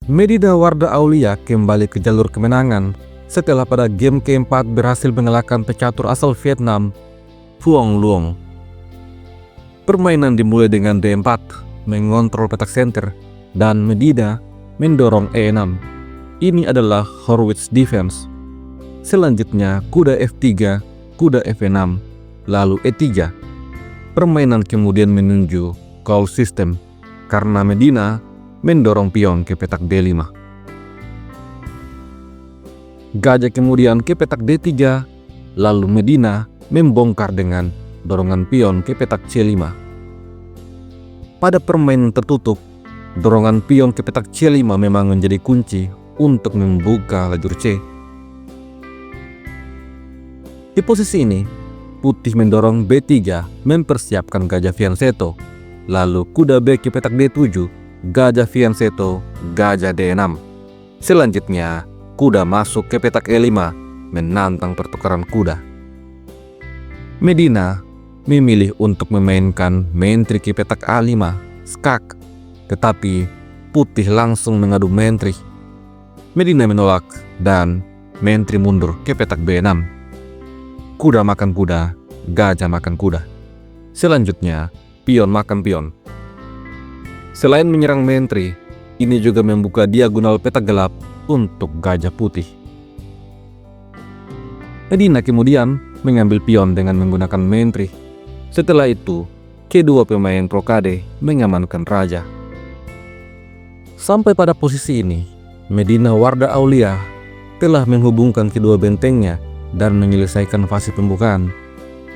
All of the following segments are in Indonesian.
Medina Warda Aulia kembali ke jalur kemenangan setelah pada game keempat berhasil mengalahkan pecatur asal Vietnam, Phuong Luong. Permainan dimulai dengan D4, mengontrol petak center, dan Medina mendorong E6. Ini adalah Horwitz defense. Selanjutnya kuda F3, kuda F6, lalu E3. Permainan kemudian menuju call system karena Medina mendorong pion ke petak D5. Gajah kemudian ke petak D3, lalu Medina membongkar dengan dorongan pion ke petak C5. Pada permainan tertutup, dorongan pion ke petak C5 memang menjadi kunci untuk membuka lajur C. Di posisi ini, putih mendorong B3 mempersiapkan gajah fianchetto, lalu kuda B ke petak D7, gajah fianchetto, gajah D6. Selanjutnya, kuda masuk ke petak E5, menantang pertukaran kuda. Medina memilih untuk memainkan menteri ke petak A5, skak, tetapi putih langsung mengadu menteri. Medina menolak dan menteri mundur ke petak B6. Kuda makan kuda, gajah makan kuda. Selanjutnya, pion makan pion. Selain menyerang menteri, ini juga membuka diagonal petak gelap untuk gajah putih. Medina kemudian mengambil pion dengan menggunakan menteri. Setelah itu, kedua pemain rokade mengamankan raja. Sampai pada posisi ini, Medina Warda Aulia telah menghubungkan kedua bentengnya dan menyelesaikan fase pembukaan,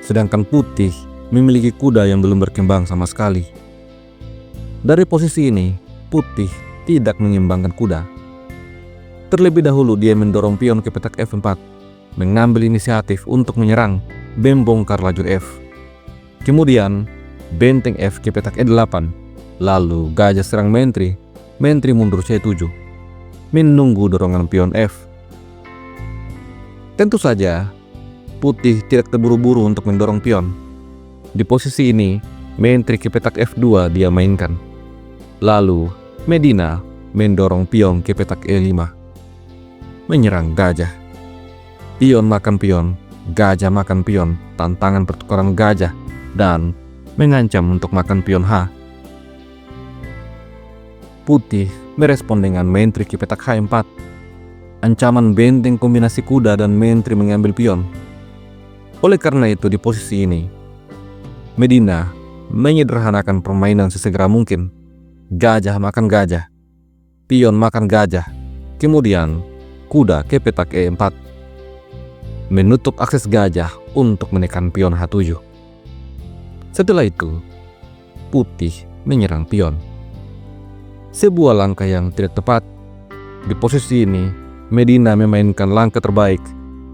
sedangkan putih memiliki kuda yang belum berkembang sama sekali. Dari posisi ini, putih tidak mengimbangkan kuda. Terlebih dahulu dia mendorong pion ke petak F4, mengambil inisiatif untuk menyerang, membongkar lajur F. Kemudian, benteng F ke petak E8, lalu gajah serang menteri, menteri mundur C7, menunggu dorongan pion F. Tentu saja, putih tidak terburu-buru untuk mendorong pion. Di posisi ini, menteri ke petak F2 dia mainkan. Lalu, Medina mendorong pion ke petak E5, menyerang gajah. Pion makan pion, gajah makan pion, tantangan pertukaran gajah, dan mengancam untuk makan pion H. Putih merespon dengan menteri ke petak H4, ancaman benteng kombinasi kuda dan menteri mengambil pion. Oleh karena itu di posisi ini, Medina menyederhanakan permainan sesegera mungkin. Gajah makan gajah, pion makan gajah, kemudian kuda ke petak E4, menutup akses gajah untuk menekan pion H7. Setelah itu, putih menyerang pion. Sebuah langkah yang tidak tepat. Di posisi ini, Medina memainkan langkah terbaik,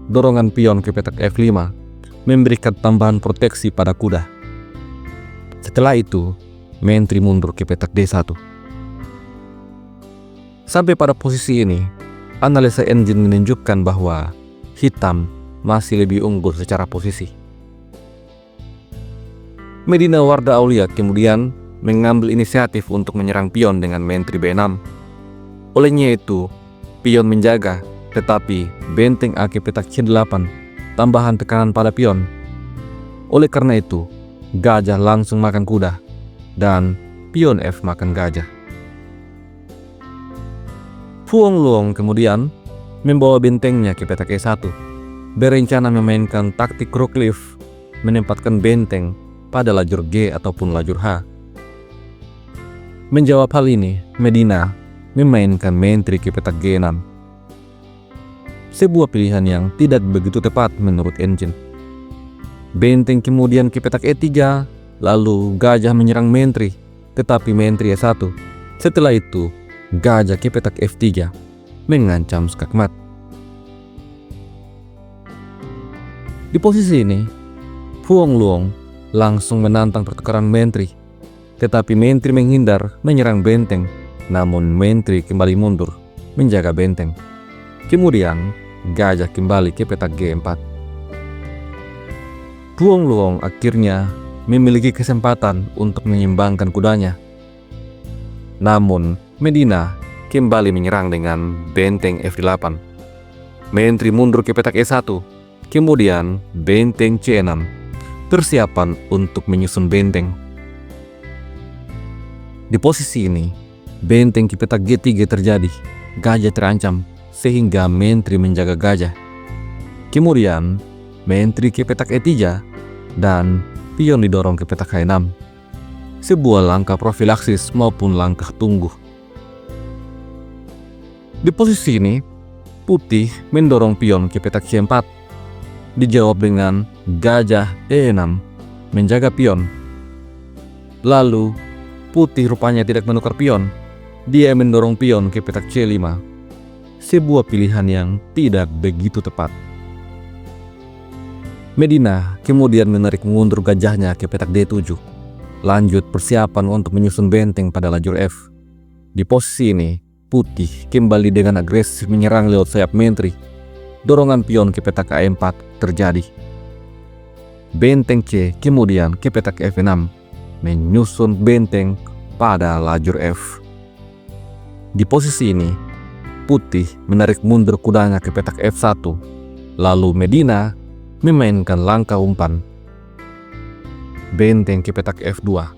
dorongan pion ke petak F5, memberikan tambahan proteksi pada kuda. Setelah itu, menteri mundur ke petak D1. Sampai pada posisi ini, analisa engine menunjukkan bahwa hitam masih lebih unggul secara posisi. Medina Warda Aulia kemudian mengambil inisiatif untuk menyerang pion dengan menteri B6. Olehnya itu, pion menjaga, tetapi benteng A ke petak C8, tambahan tekanan pada pion. Oleh karena itu, gajah langsung makan kuda, dan pion F makan gajah. Phuong Luong kemudian membawa bentengnya ke petak E1, berencana memainkan taktik Rockcliffe, menempatkan benteng pada lajur G ataupun lajur H. Menjawab hal ini, Medina memainkan menteri ke petak G6. Sebuah pilihan yang tidak begitu tepat menurut engine. Benteng kemudian ke petak E3, lalu gajah menyerang menteri, tetapi menteri E1. Setelah itu, gajah ke petak F3, mengancam skakmat. Di posisi ini, Phuong Luong langsung menantang pertukaran menteri, tetapi menteri menghindar menyerang benteng, namun menteri kembali mundur, menjaga benteng. Kemudian, gajah kembali ke petak G4. Phuong Luong akhirnya memiliki kesempatan untuk menyeimbangkan kudanya. Namun, Medina kembali menyerang dengan benteng F8. Mentri mundur ke petak E1, kemudian benteng C6, persiapan untuk menyusun benteng. Di posisi ini, benteng ke petak G3 terjadi. Gajah terancam, sehingga mentri menjaga gajah. Kemudian, mentri ke petak E3 dan pion didorong ke petak H6. Sebuah langkah profilaksis maupun langkah tunggu. Di posisi ini, putih mendorong pion ke petak C4. Dijawab dengan gajah E6 menjaga pion. Lalu, putih rupanya tidak menukar pion. Dia mendorong pion ke petak C5. Sebuah pilihan yang tidak begitu tepat. Medina kemudian menarik mundur gajahnya ke petak D7. Lanjut persiapan untuk menyusun benteng pada lajur F. Di posisi ini, putih kembali dengan agresif menyerang lewat sayap mentri. Dorongan pion ke petak A4 terjadi. Benteng C kemudian ke petak F6, menyusun benteng pada lajur F. Di posisi ini, putih menarik mundur kudanya ke petak F1, lalu Medina memainkan langkah umpan. Benteng ke petak F2.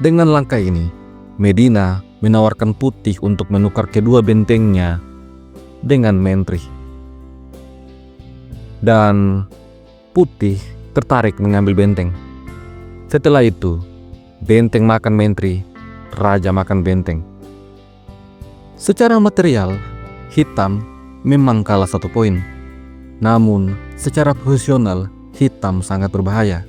Dengan langkah ini, Medina menawarkan putih untuk menukar kedua bentengnya dengan mentri. Dan putih tertarik mengambil benteng. Setelah itu, benteng makan mentri, raja makan benteng. Secara material, hitam memang kalah 1 poin. Namun, secara posisional, hitam sangat berbahaya.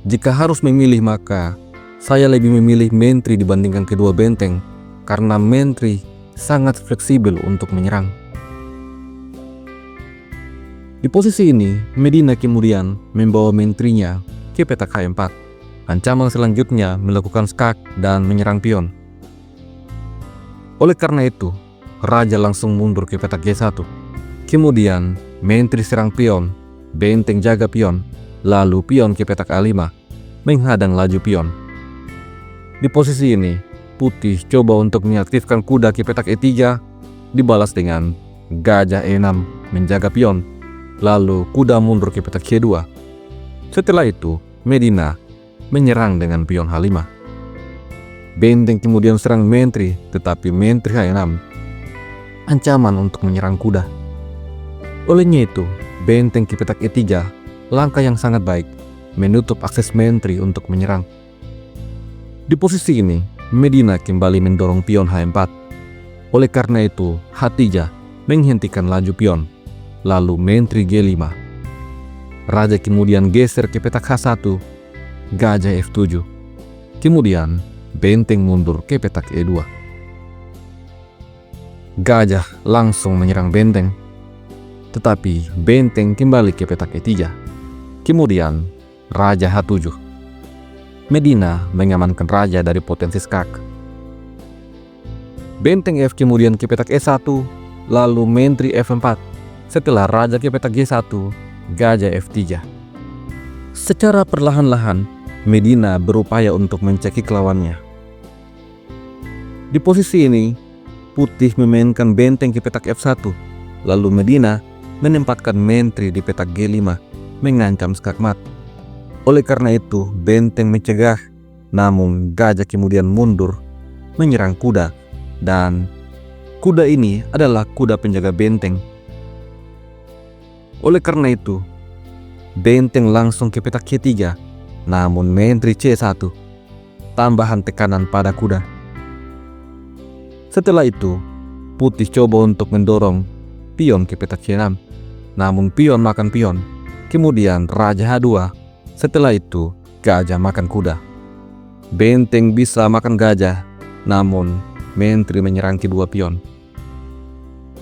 Jika harus memilih, maka saya lebih memilih mentri dibandingkan kedua benteng, karena mentri sangat fleksibel untuk menyerang. Di posisi ini, Medina kemudian membawa mentrinya ke petak H4. Ancaman selanjutnya melakukan skak dan menyerang pion. Oleh karena itu, raja langsung mundur ke petak G1. Kemudian, mentri serang pion, benteng jaga pion, lalu pion ke petak A5, menghadang laju pion. Di posisi ini, putih coba untuk mengaktifkan kuda ke petak E3, dibalas dengan gajah E6 menjaga pion, lalu kuda mundur ke petak C2. Setelah itu, Medina menyerang dengan pion H5. Benteng kemudian serang mentri, tetapi mentri H6 ancaman untuk menyerang kuda. Olehnya itu, benteng ke petak E3, langkah yang sangat baik, menutup akses mentri untuk menyerang. Di posisi ini, Medina kembali mendorong pion H4. Oleh karena itu, H3 menghentikan laju pion, lalu mentri G5. Raja kemudian geser ke petak H1, gajah F7. Kemudian, benteng mundur ke petak E2. Gajah langsung menyerang benteng, tetapi benteng kembali ke petak E3. Kemudian, raja H7. Medina mengamankan raja dari potensi skak. Benteng F kemudian ke petak E1, lalu mentri F4. Setelah raja ke petak G1, gajah F3. Secara perlahan-lahan, Medina berupaya untuk mencekik lawannya. Di posisi ini, putih memainkan benteng ke petak F1, lalu Medina menempatkan mentri di petak G5, mengancam skakmat. Oleh karena itu, benteng mencegah, namun gajah kemudian mundur, menyerang kuda, dan kuda ini adalah kuda penjaga benteng. Oleh karena itu, benteng langsung ke petak C3, namun mentri C1, tambahan tekanan pada kuda. Setelah itu, putih coba untuk mendorong pion ke petak C6, namun pion makan pion. Kemudian raja H2, setelah itu gajah makan kuda. Benteng bisa makan gajah, namun mentri menyerang kedua pion.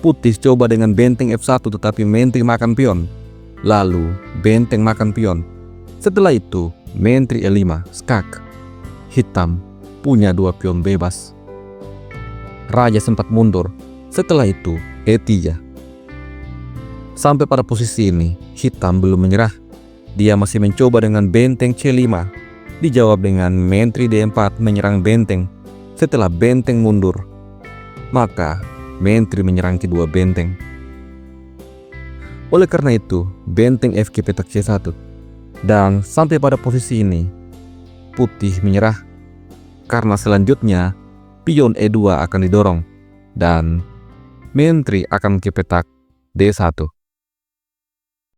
Putih coba dengan benteng F1 tetapi mentri makan pion. Lalu benteng makan pion. Setelah itu mentri E5 skak. Hitam punya 2 pion bebas. Raja sempat mundur. Setelah itu E3. Sampai pada posisi ini hitam belum menyerah. Dia masih mencoba dengan benteng C5. Dijawab dengan mentri D4 menyerang benteng. Setelah benteng mundur, maka menteri menyerang kedua benteng. Oleh karena itu, benteng F ke petak C1. Dan sampai pada posisi ini, putih menyerah. Karena selanjutnya, pion E2 akan didorong. Dan menteri akan ke petak D1.